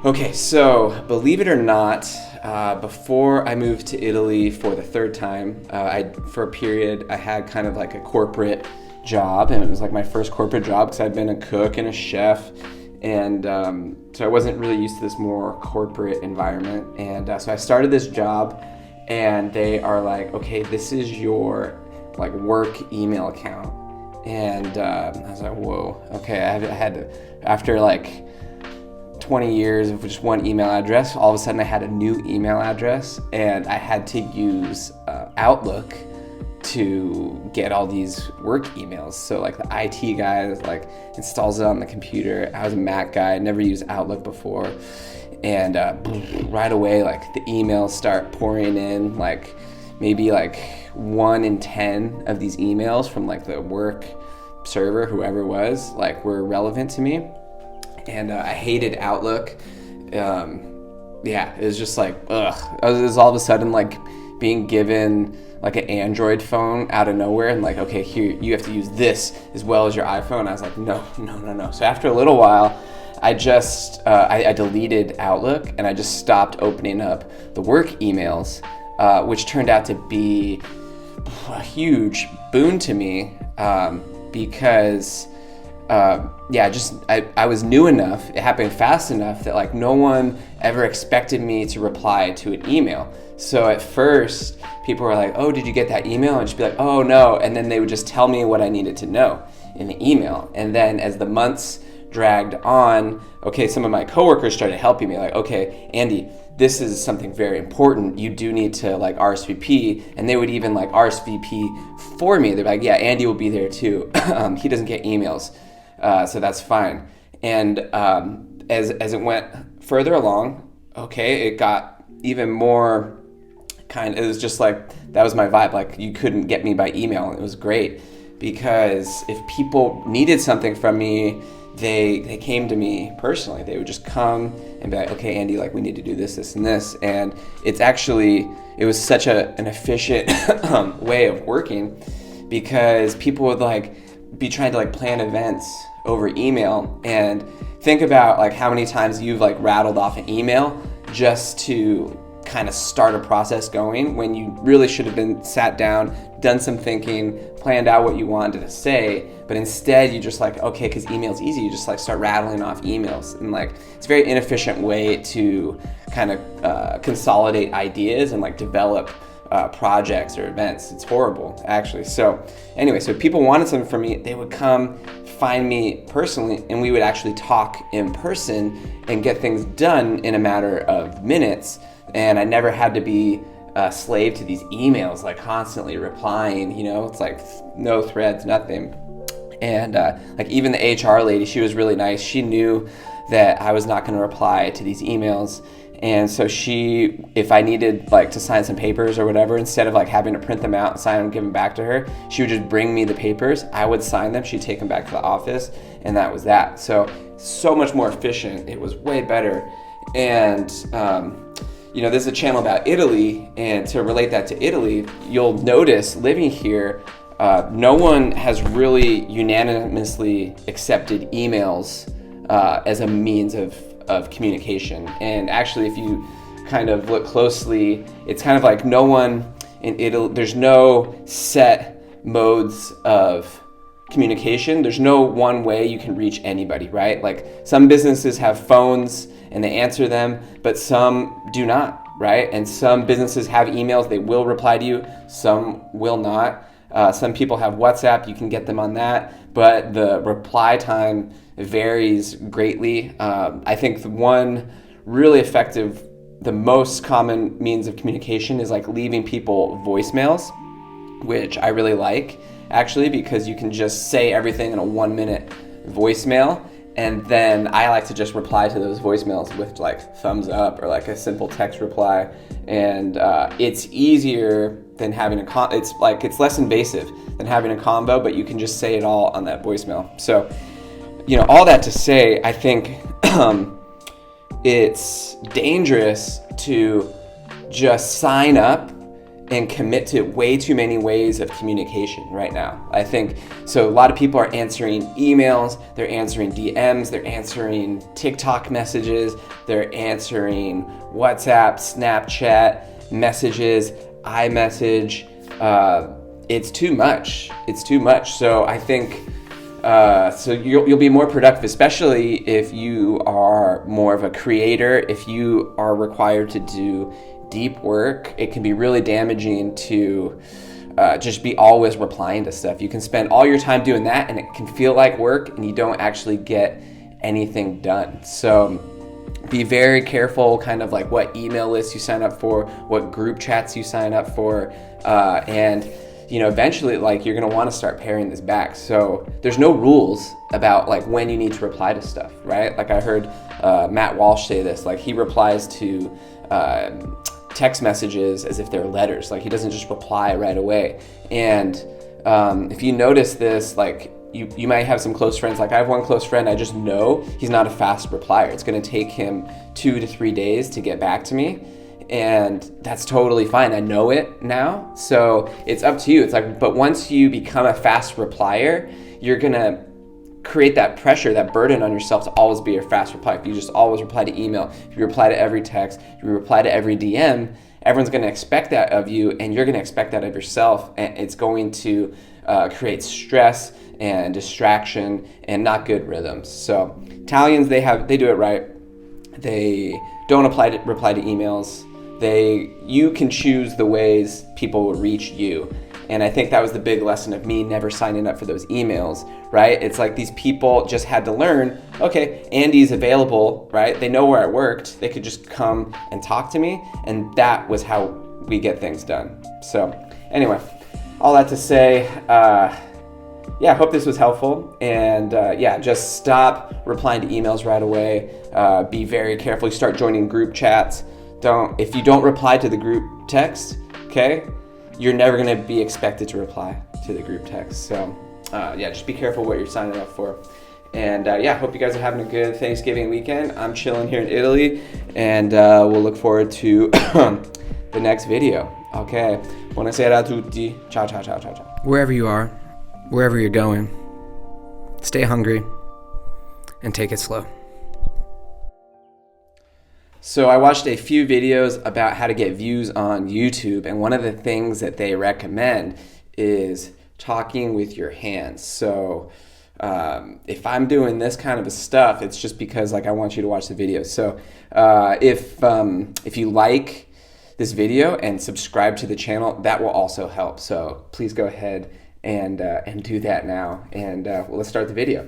Okay, so believe it or not, before I moved to Italy for the third time, for a period, I had kind of like a corporate job, and it was like my first corporate job because I'd been a cook and a chef, and so I wasn't really used to this more corporate environment. And so I started this job, and they are like, okay, this is your like work email account, and I was like, whoa, okay, I had to, after like 20 years of just one email address, all of a sudden I had a new email address, and I had to use Outlook to get all these work emails. So like the IT guy like installs it on the computer. I was a Mac guy, I'd never used Outlook before, and right away like the emails start pouring in, like maybe like 1 in 10 of these emails from like the work server, whoever it was, like were relevant to me. And I hated Outlook. It was just like, ugh. It was all of a sudden like being given like an Android phone out of nowhere, and like, okay, here, you have to use this as well as your iPhone. I was like, no. So after a little while, I just, I deleted Outlook, and I just stopped opening up the work emails, which turned out to be a huge boon to me, because I was new enough, it happened fast enough that like no one ever expected me to reply to an email. So at first, people were like, oh, did you get that email? I'd just be like, oh, no. And then they would just tell me what I needed to know in the email. And then as the months dragged on, okay, some of my coworkers started helping me, like, okay, Andy, this is something very important. You do need to like RSVP. And they would even like RSVP for me. They're like, yeah, Andy will be there too. He doesn't get emails. So that's fine. And as it went further along, okay, it got even more it was just like, that was my vibe. Like, you couldn't get me by email. It was great because if people needed something from me, they came to me personally. They would just come and be like, okay, Andy, like we need to do this, this, and this. And it was such an efficient way of working, because people would like be trying to like plan events over email, and think about like how many times you've like rattled off an email just to kind of start a process going, when you really should have been sat down, done some thinking, planned out what you wanted to say. But instead you just like, okay, because email's easy, you just like start rattling off emails, and like it's a very inefficient way to kind of consolidate ideas and like develop projects or events. It's horrible, actually. So anyway, so if people wanted something from me, they would come find me personally, and we would actually talk in person and get things done in a matter of minutes. And I never had to be a slave to these emails, like constantly replying, it's like no threads, nothing. And like even the HR lady, she was really nice. She knew that I was not going to reply to these emails. And so if I needed like to sign some papers or whatever, instead of like having to print them out and sign them and give them back to her, she would just bring me the papers. I would sign them. She'd take them back to the office, and that was that. So much more efficient. It was way better. And, there's a channel about Italy, and to relate that to Italy, you'll notice living here, no one has really unanimously accepted emails as a means of communication. And actually, if you kind of look closely, it's kind of like no one in Italy, there's no set modes of communication. There's no one way you can reach anybody, right? Like some businesses have phones and they answer them, but some do not, right? And some businesses have emails, they will reply to you, some will not. Some people have WhatsApp, you can get them on that, but the reply time varies greatly. I think the one really effective, the most common means of communication is like leaving people voicemails, which I really like actually, because you can just say everything in a 1-minute voicemail. And then I like to just reply to those voicemails with like thumbs up or like a simple text reply. And it's easier than having it's less invasive than having a convo, but you can just say it all on that voicemail. So, all that to say, I think it's dangerous to just sign up and commit to way too many ways of communication right now. I think so. A lot of people are answering emails, they're answering DMs, they're answering TikTok messages, they're answering WhatsApp, Snapchat messages, iMessage. It's too much. It's too much. So I think so you'll be more productive, especially if you are more of a creator. If you are required to do deep work, it can be really damaging to just be always replying to stuff. You can spend all your time doing that and it can feel like work and you don't actually get anything done. So be very careful kind of like what email lists you sign up for, what group chats you sign up for, and eventually like you're gonna want to start paring this back. So there's no rules about like when you need to reply to stuff, right? Like I heard Matt Walsh say this, like he replies to text messages as if they're letters. Like he doesn't just reply right away. And if you notice this, like you might have some close friends. Like I have one close friend, I just know he's not a fast replier. It's gonna take him 2 to 3 days to get back to me. And that's totally fine. I know it now. So it's up to you. It's like, but once you become a fast replier, you're gonna create that pressure, that burden on yourself to always be a fast reply. If you just always reply to email, if you reply to every text, if you reply to every DM, everyone's gonna expect that of you and you're gonna expect that of yourself. And it's going to create stress and distraction and not good rhythms. So Italians, they do it right. They don't reply to emails. You can choose the ways people will reach you. And I think that was the big lesson of me never signing up for those emails, right? It's like these people just had to learn, okay, Andy's available, right? They know where I worked. They could just come and talk to me. And that was how we get things done. So anyway, all that to say, I hope this was helpful. And just stop replying to emails right away. Be very careful. You start joining group chats. If you don't reply to the group text, okay, you're never going to be expected to reply to the group text. So just be careful what you're signing up for. And hope you guys are having a good Thanksgiving weekend. I'm chilling here in Italy, and we'll look forward to the next video. Okay, buonasera a tutti. Ciao, ciao, ciao, ciao, ciao. Wherever you are, wherever you're going, stay hungry and take it slow. So I watched a few videos about how to get views on YouTube, and one of the things that they recommend is talking with your hands. So if I'm doing this kind of stuff, it's just because like I want you to watch the video. So if you like this video and subscribe to the channel, that will also help. So please go ahead and do that now, and let's start the video.